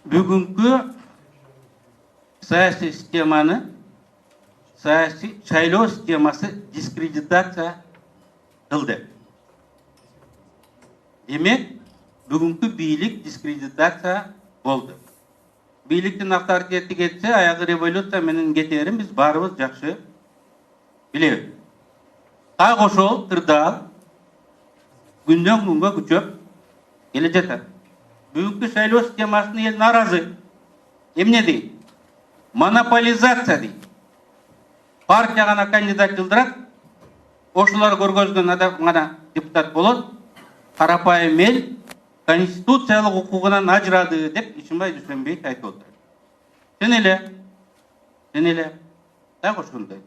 бүгүнкү саясий системаны, саясий шайлоо системасы дискредитация кылды. Демек, бүгүнкү бийлик дискредитация болду. Бийликтин авторитети кетсе, аягы революция менен кетерин биз баарыбыз жакшы билебиз. Так ошол кырдаал күндөн күнгө күчөп келе жатат. Бүгүнкү шайлоо системасына эл наразы. Эмне дейт? Монополизация дейт. Партия гана кандидат жылдырат, ошолор көргөзгөн адам гана депутат болот. Карапайым эл конституциялык укугунан ажырады деп Ишимбай Дүйшөнбиев айтып отыр. Сен эле. Так ошондой.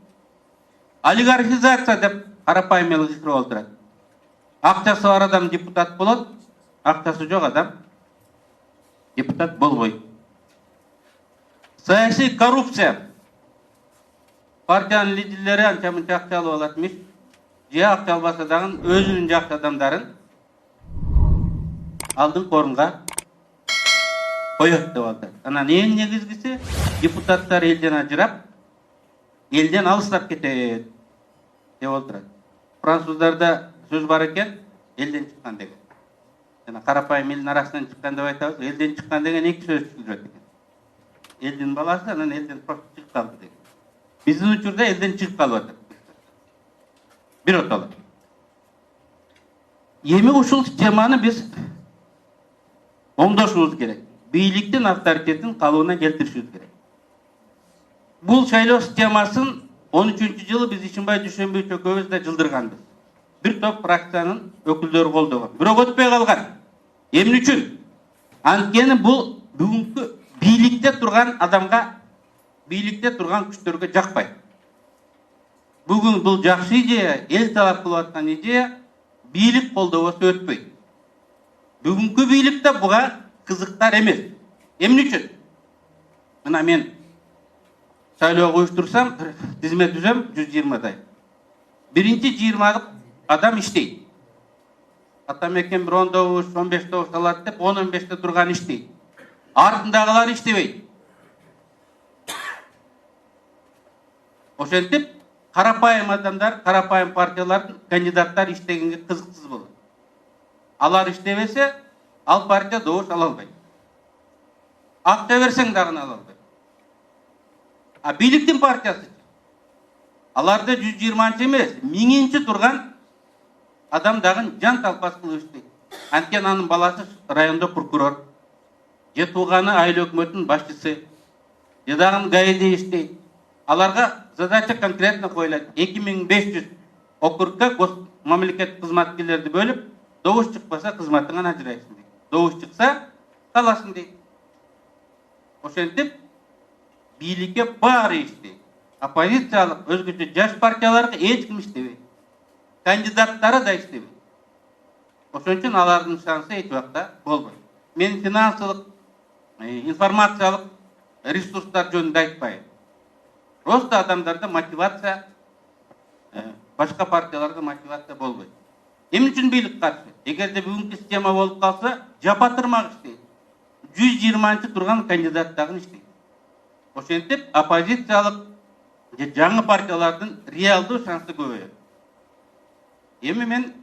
Олигархизация деп карапайым эл кычкырып отурат. Акчасы бар адам депутат болот, акчасы жок адам депутат болбойт. Саясий коррупция. Партиянын лидерлери анча мынча акча алып алат эмес. Же акча албаса дагы өзүнүн жакшы адамдарын алдын орунга коет деп атат. Анан эң негизгиси депутаттар элден ажырап, элден алыстап кетет деп отурат. Француздарда сөз бар экен, элден чыккан деген. Жана карапайым элдин арасынан чыккан деп айтабыз. Элден чыккан деген эки сөз жүрөт экен. Элдин баласы, анан элден просто чыгып калды деген. Биздин учурда элден чыгып калып атат. Бир отолот. Эми ушул системаны биз оңдошубуз керек. Бийликтин авторитетин калыбына келтиришибиз керек. Бул шайлоо системасын 13-жылы биз Ишимбай Дүйшөнбиев экөөбүз да жылдырганбыз. Бир топ фракциянын өкүлдөрү колдогон. Бирок өтпөй калган. Эмне үчүн? Анткени бул бүгүнкү бийликте турган адамга, бийликте турган күчтөргө жакпайт. Бүгүн бул жакшы идея, эл талап кылып аткан идея, бийлик колдобосо өтпөйт. Бүгүнкү бийликте буга кызыктар эмес. Эмне үчүн? Мына мен шайлоого уюштурсам, тизме түзөм 120дай. Биринчи 20 адам иштейт. Атамекен бир 10 15 алат деп 10-15 турган иштейт. Артындагылар иштебейт. Ошентип карапайым адамдар, карапайым партиялардын кандидаттар иштегенге кызыксыз болот. Алар иштебесе, ал партия добуш ала албайт. Акча берсең дагы ала албайт. А бийликтин партиясы аларды 120 эмес, 1000 турган адам дагы жан талпас кылып иштейт. Анткени анын баласы райондо прокурор, же тууганы айыл өкмөтүнүн башчысы, же дагы гаиде иштейт. Аларга задача конкретно коюлат. 2500 округга мамлекеттик кызматкерлерди бөлүп, добуш чыкпаса кызматыңан ажырайсың дейт. Добуш чыкса каласың дейт. Ошентип бийликке баары иштейт. Оппозициялык өзгөчө жаш партияларга эч ким иштебейт. Кандидаттары да иштебейт. Ошон үчүн алардын шансы эч убакта болбойт. Мен финансылык, информациялык ресурстар жөнүндө айтпайм. Просто адамдарда мотивация, башка партияларда мотивация болбойт. Эмне үчүн бийлик каршы? Эгерде бүгүнкү система болуп калса, жапатырмак иштейт. 120 турган кандидат дагы иштейт. Ошентип оппозициялык же жаңы партиялардын реалдуу шансы көбөйөт. Эми мен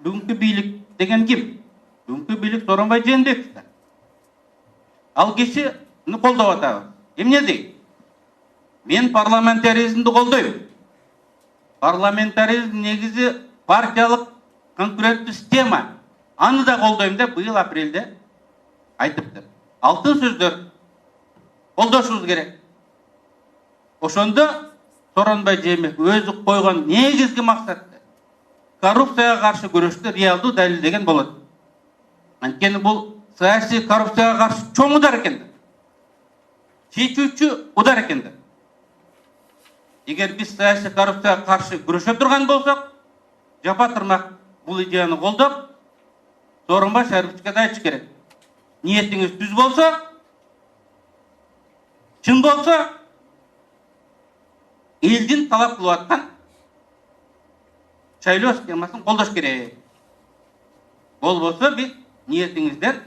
бүгүнкү бийлик деген ким? Бүгүнкү бийлик Сооронбай Жээнбеков да. Ал кишини колдоп атабыз. Эмне дейт? Мен парламентаризмди колдойм. Парламентаризм негизи партиялык конкуренттүү система. Аны да колдойм деп быйыл апрелде айтыптыр. Алтын сөздөр колдошубуз керек. Ошондо Сооронбай Жээнбеков өзү койгон негизги максаты коррупцияга каршы күрөштү реалдуу далилдеген болот. Анткени бул саясий коррупцияга каршы чоң удар экен. Чечүүчү удар экен. Эгер биз саясий коррупцияга каршы күрөшө турган болсок, жапатырмак бул идеяны колдоп, Сооронбай Шариповичке да айтыш керек. Ниетиңиз түз болсо, чын болсо, элдин талап кылып аткан шайлоо системасын колдош керек. Болбосо биз ниетиңизден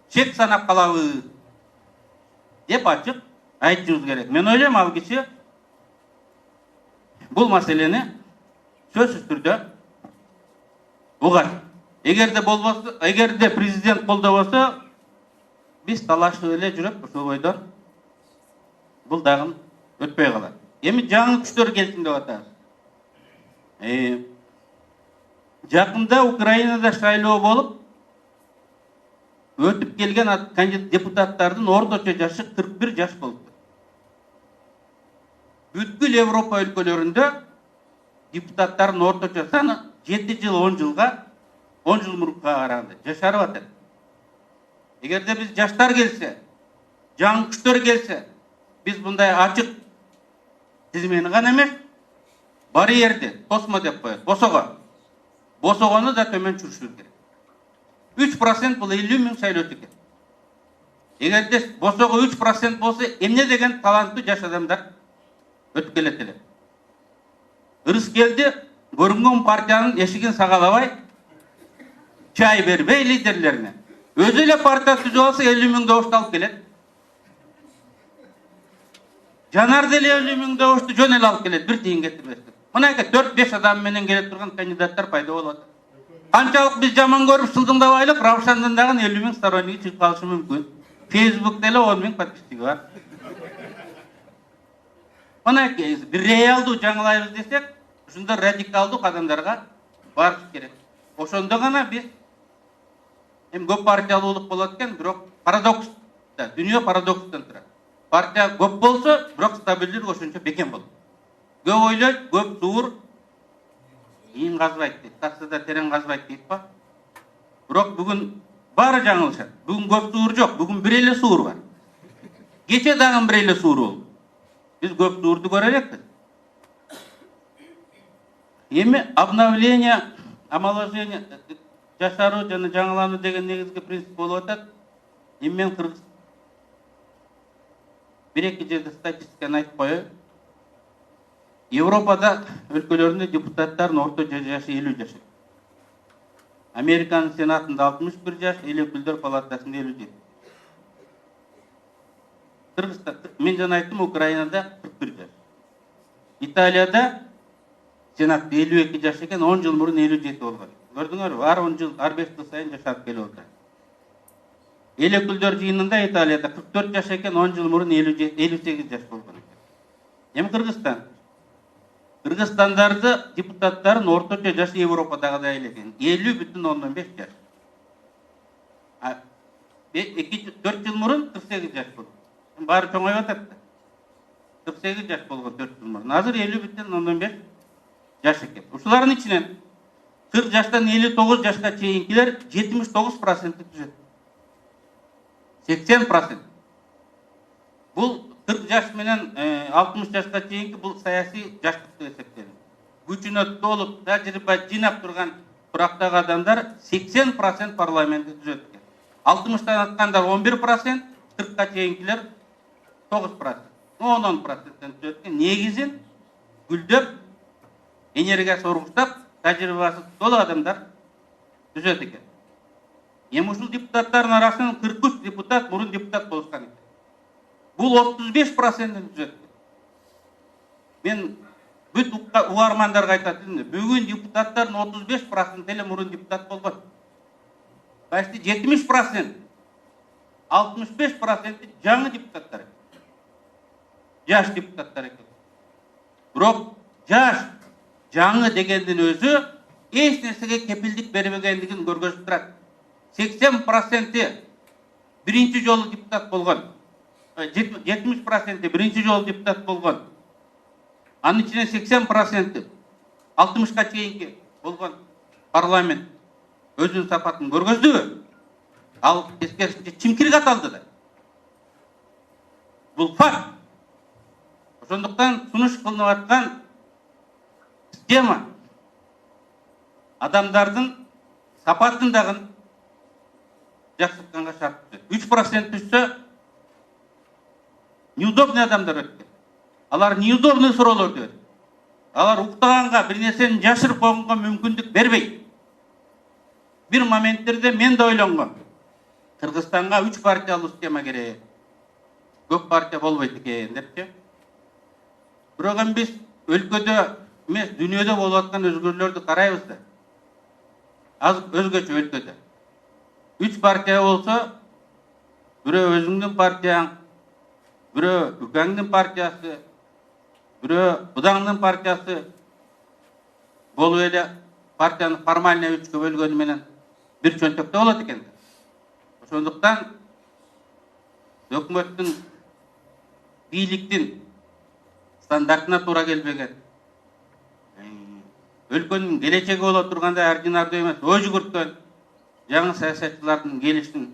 чек санап калабыз деп ачык айтышыбыз керек. Мен ойлойм ал киши бул маселени сөзсүз түрдө угат. Эгерде президент колдобосо, биз талашып эле жүрөк ошол бойдон бул дагы өтпөй калат. Эми жаңы күчтөр келсин деп атабыз. Жакында Украинада шайлоо болуп, өтүп келген депутаттардын орточо жашы 41 жаш болду. Бүткүл Европа өлкөлөрүндө депутаттардын орточо саны 7 жыл 10 жылга 10 жыл мурунка караганда жашарып атат. Эгерде биз жаштар келсе, жаңы күчтөр келсе, биз мындай ачык тизмени гана эмес, барьерди тосмо деп коет, босогону да төмөн чүрүшүбүз керек. 3% бул 50 миң шайлоочу экен. Эгерде босого 3% болсо, эмне деген таланттуу жаш адамдар өтүп келет эле. Ырыс келди, көрүнгөн партиянын эшигин сагалабай, чай бербей лидерлерине. Өзү эле партия түзүп алса 50 миң добушту алып келет. Жанар деле 50 миң добушту жөн эле алып келет, бир тыйын кетирбестен. Мынакей 4-5 адам менен келе турган кандидаттар пайда болот. Канчалык биз жаман көрүп сылдыңдабайлык, Равшандан дагы 50 миң сторонниги чыгып калышы мүмкүн. Facebook'та эле 10 миң подписчиги бар. Мынакей бир реалдуу жаңылайбыз десек, ушундай радикалдуу кадамдарга барыш керек. Ошондо гана биз эми көп партиялуулук болот экен, бирок парадокс да, дүйнө парадокстан турат. Партия көп болсо, бирок стабилдүүлүк ошончо бекем болот. Көп ойлойт, көп суур ийин казбайт дейт. Тассада терең казбайт дейт ба? Бирок бүгүн баары жаңылышат. Бүгүн көп суур жок, бүгүн бир эле суур бар. Кече дагы бир эле суур болду. Биз көп суурду көрө элекпиз. Эми обновление, омоложение, жашаруу жана жаңылануу деген негизги принцип болуп атат. Эми мен бир-эки жерде статистиканы айтып коеюн. Европада өлкөлөрүндө депутаттардын орточо жашы 50 жаш. Американын сенатында 61 жаш, эл өкүлдөр палатасында 57. Кыргызстан, мен жана айттым, Украинада 41 жаш. Италияда сенатта 52 жаш экен, 10 жыл мурун 57 болгон. Көрдүңөрбү? Ар 10 жыл, ар 5 жыл сайын жашап келип атат. Эл өкүлдөр жыйынында Италияда 44 жаш экен, 10 жыл мурун 58 жаш болгон экен. Эми Кыргызстандарды депутаттарын орточо жашы Европадагыдай эле экен, 50,5 жаш. 4 жыл мурун 48 жаш болду. Баары чоңоюп атат да. 48 жаш болгон 4 жыл мурун. Азыр 50,5 жаш экен. Ушулардын ичинен 40 жаштан 59 жашка чейинкилер 79% түзөт. 80%. Бул 40 жаш менен 60 жашка чейинки бул саясий жаштык деп эсептелет. Күчүнө толуп тажрыйба жыйнап турган турактагы адамдар 80% парламентти түзөт экен. 60-тан аткандар 11%, 40-ка чейинкилер 9%. 10% түзөт экен. Негизин гүлдөп, энергия соргуштап, тажрыйбасы толук адамдар түзөт экен. Эми ушул депутаттардын арасынан 43 депутат мурун депутат болушкан экен. Бул 35% түзөт. Мен бүт угармандарга айтат элем, бүгүн депутаттардын 35% эле мурун депутат болгон. Почти 70%, 65% жаңы депутаттар. Жаш депутаттар экен. Бирок жаш, жаңы дегендин өзү эч нерсеге кепилдик бербегендигин көргөзүп турат. 80% биринчи жолу депутат болгон. 70% биринчи жолу депутат болгон. Анын ичинен 80% 60-ка чейинки болгон парламент өзүнүн сапатын көргөздүбү? Ал тескерисинче чимкирик аталды да. Бул факт. Ошондуктан сунуш кылынып аткан система адамдардын сапатын дагы жакшыртканга шарт түзөт. 3% түшсө неудобный адамдар өткен. Алар неудобный суроолорду берет. Алар уктаганга бир нерсени жашырып койгонго мүмкүндүк бербейт. Бир моменттерде мен да ойлонгом. Кыргызстанга 3 партиялуу система керек. көп партия болбойт экен депчи. Бирок эми биз өлкөдө эмес, дүйнөдө болуп аткан өзгөрүүлөрдү карайбыз да. Азыр өзгөчө өлкөдө 3 партия болсо, бирөө өзүңдүн партияң, бирөө үкәңдин партиясы, бирөө будаңдын партиясы болуп эле партияны формально 3-кө бөлгөнү менен бир чөнтөктө болот экен. Ошондуктан өкмөттүн бийликтин стандартына туура келбеген, өлкөнүн келечеги боло тургандай ординардуу эмес, ой жүгүрткөн жаңы саясатчылардын келишин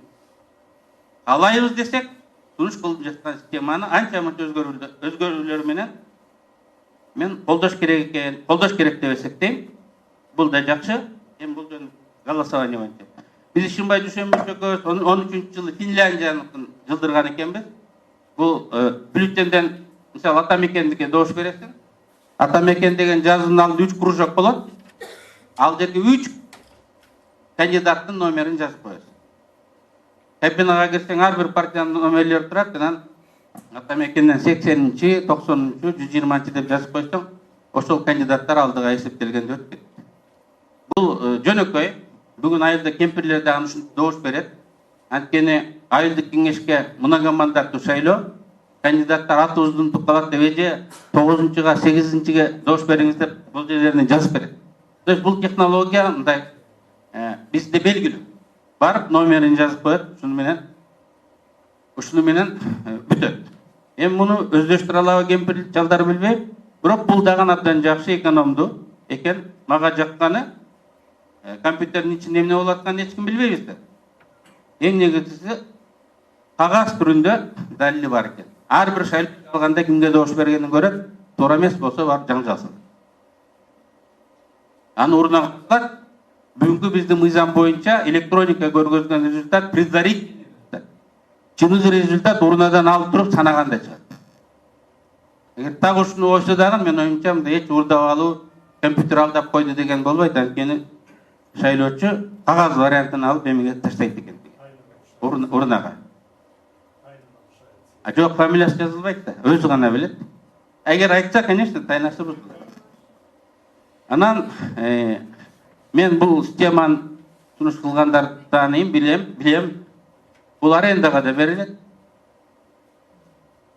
каалайбыз десек, сунуш кылып жаткан системаны анча мынча өзгөрүүлөр менен мен колдош керек деп эсептейм. Бул да жакшы. Эми бул жөн голосование боюнча. Биз Ишимбай Дүйшөнбек экөөбүз 13-жылы Финляндияныкын жылдырган экенбиз. Бул бюллетенден мисалы Атамекендике добуш бересиң. Атамекен деген жазуунун алдында 3 кружок болот. Ал жерге 3 кандидаттын номерин жазып коесуң. Кабинага кирсең, ар бир партиянын номерлери турат, анан Атамекенден 80-чи, 90-чу, 120-чи деп жазып койсоң, ошол кандидаттар алдыга эсептелгенде өтүп кетти. Бул жөнөкөй. Бүгүн айылда кемпирлер дагы ушинтип добуш берет. Анткени айылдык кеңешке мынага мандаттуу шайлоо, кандидаттар атыбыздын туп калат деп эже 9-чуга, 8-чиге добуш бериңиз деп бул жерлерин жазып берет. То есть бул технология мындай бизде белгилүү. Барып номерин жазып коет, ушуну менен бүтөт. Эми муну өздөштүрө алабы кемпир жалдар билбейм, бирок бул дагы абдан жакшы, экономдуу экен. Мага жакканы компьютердин ичинде эмне болуп атканын эч ким билбейбиз да. Эң негизгиси кагаз түрүндө далили бар экен. Ар бир шайлоо алганда кимге добуш бергенин көрөт, туура эмес болсо барып жаңжалсын. Аны урнага коюлат. Бүгүнкү биздин мыйзам боюнча электроника көргөзгөн результат предварительный результат. Чыныгы результат урнадан алып туруп санаганда чыгат. Эгер так ушуну ойсо дагы мен оюмча мындай эч уурдап алуу, компьютер алдап койду деген болбойт. Анткени шайлоочу кагаз вариантын алып эмеге таштайт экен. Урнага. Жок, фамилиясы жазылбайт да, өзү гана билет. Эгер айтса, конечно, тайнасы бузулат. Анан мен бул системаны сунуш кылгандарды тааныйм, билем. Бул арендага да берилет.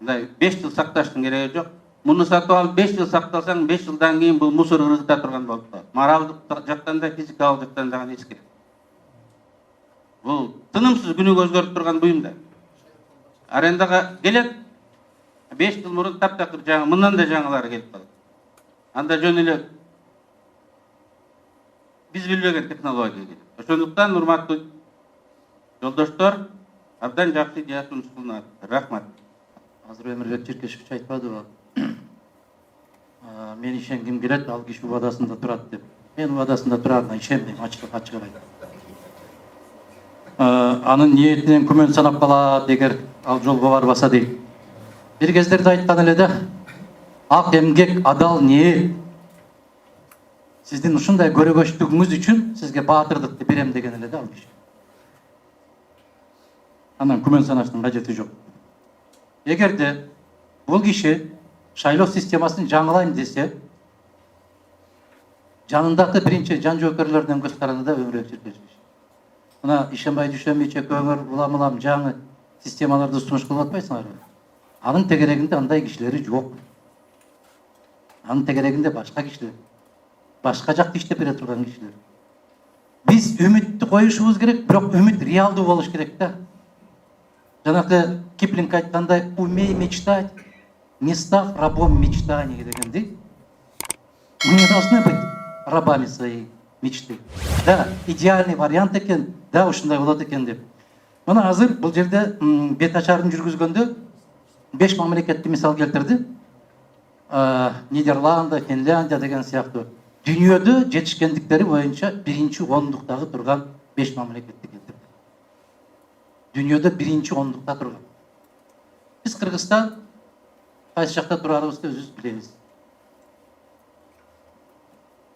Мындай 5 жыл сакташтын кереги жок. Муну сатып алып 5 жыл сактасаң, 5 жылдан кийин бул мусор ыргыта турган болуп калат. Моралдык жактан да, физикалык жактан да эч керек. Бул тынымсыз күнүгө өзгөрүп турган буюм да. Арендага келет. 5 жыл мурун таптакыр жаңы, мындан да жаңылары келип калат. Анда жөн эле биз билбеген технология келет. Ошондуктан урматтуу жолдоштор, абдан жакшы идея сунуш кылынат. Рахмат. Азыр Өмүрбек Черкешевич айтпадыбы? Мен ишенгим келет, ал киши убадасында турат деп. Мен убадасында турарына ишенбейм, ачык айтам. Анын ниетинен күмөн санап калат эгер ал жолго барбаса дейт. Бир кездерде айткан эле да, ак эмгек, адал ниет. Сиздин ушундай көрөгөчтүгүңүз үчүн сизге баатырдыкты берем деген эле да ал киши. Андан күмөн санаштын кажети жок. Эгерде бул киши шайлоо системасын жаңылайм десе, жанындагы биринчи жан жоокерлерден көз карады да Өмүрбек Черкешевич. Мына Ишембай Дүйшөнбек экөөңөр улам жаңы системаларды сунуш кылып атпайсыңарбы? Анын тегерегинде андай кишилери жок. Анын тегерегинде башка кишилер. Башка жакта иштеп бере турган кишилер. Биз үмүттү коюшубуз керек, бирок үмүт реалдуу болуш керек да. Жанагы Киплинг айткандай, умей мечтать, не став рабом мечтаний дегенди. Мы не должны быть рабами своей мечты. Да, идеальный вариант экен, да, ушундай болот экен деп. Мына азыр бул жерде бет ачарын жүргүзгөндө 5 мамлекетти мисал келтирди. Нидерланд, Финляндия деген сыяктуу. Дүйнөдө жетишкендиктери боюнча биринчи ондуктагы турган 5 мамлекетти келтирди. Дүйнөдө биринчи ондукта турган. Биз Кыргызстан кайсы жакта турарыбызды өзүбүз билебиз.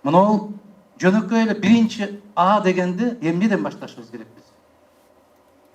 Мына жөнөкөй эле биринчи А дегенди эмнеден башташыбыз керек биз?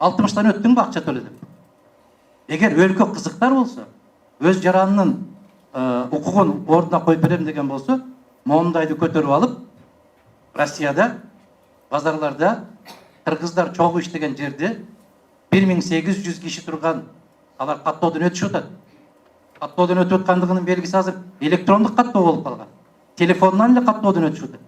60'tan өттің бе акча төле деп. Егер өлкө кызыктар болсо, өз жаранынын укугун ордуна коюп берем деген болсо, момундайды көтөрүп алып, Россияда, базарларда, кыргыздар чогуу иштеген жерде 1800 киши турган, алар каттоодон өтүшүп атат. Каттоодон өтүп аткандыгынын белгиси азыр электрондук каттоо болуп калган. Телефоннан эле каттоодон өтүшүп атат.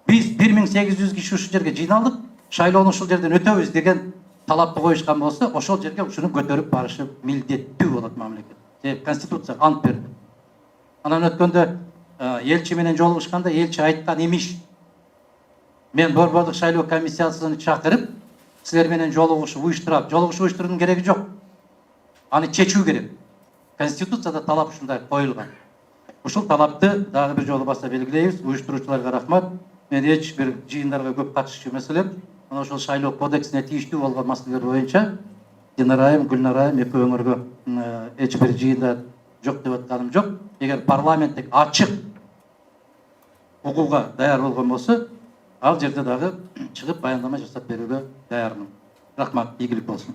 Биз 1800 киши ушул жерге жыйналдык, шайлоону ушул жерден өтөбүз деген талапты коюшкан болсо, ошол жерге ушуну көтөрүп барышы милдеттүү болот мамлекет. Конституция ант берди. Анан өткөндө элчи менен жолугушканда элчи айткан имиш: мен борбордук шайлоо комиссиясын чакырып, силер менен жолугушуп уюштурам. Жолугушуп уюштуруунун кереги жок. Аны чечүү керек. Конституцияда талап ушундай коюлган. Ушул талапты дагы бир жолу баса белгилейбиз. Уюштуруучуларга рахмат. Мен эч бир жыйындарга көп катышчу эмес элем. Мына ошол шайлоо кодексине тийиштүү болгон маселелер боюнча Динара айым, Гүлнара айым экөөңөргө эч бир жыйында жок деп атканым жок. Эгер парламенттик ачык укууга даяр болгон болсо, ал жерде дагы чыгып баяндама жасап берүүгө даярмын. Рахмат, ийгилик болсун.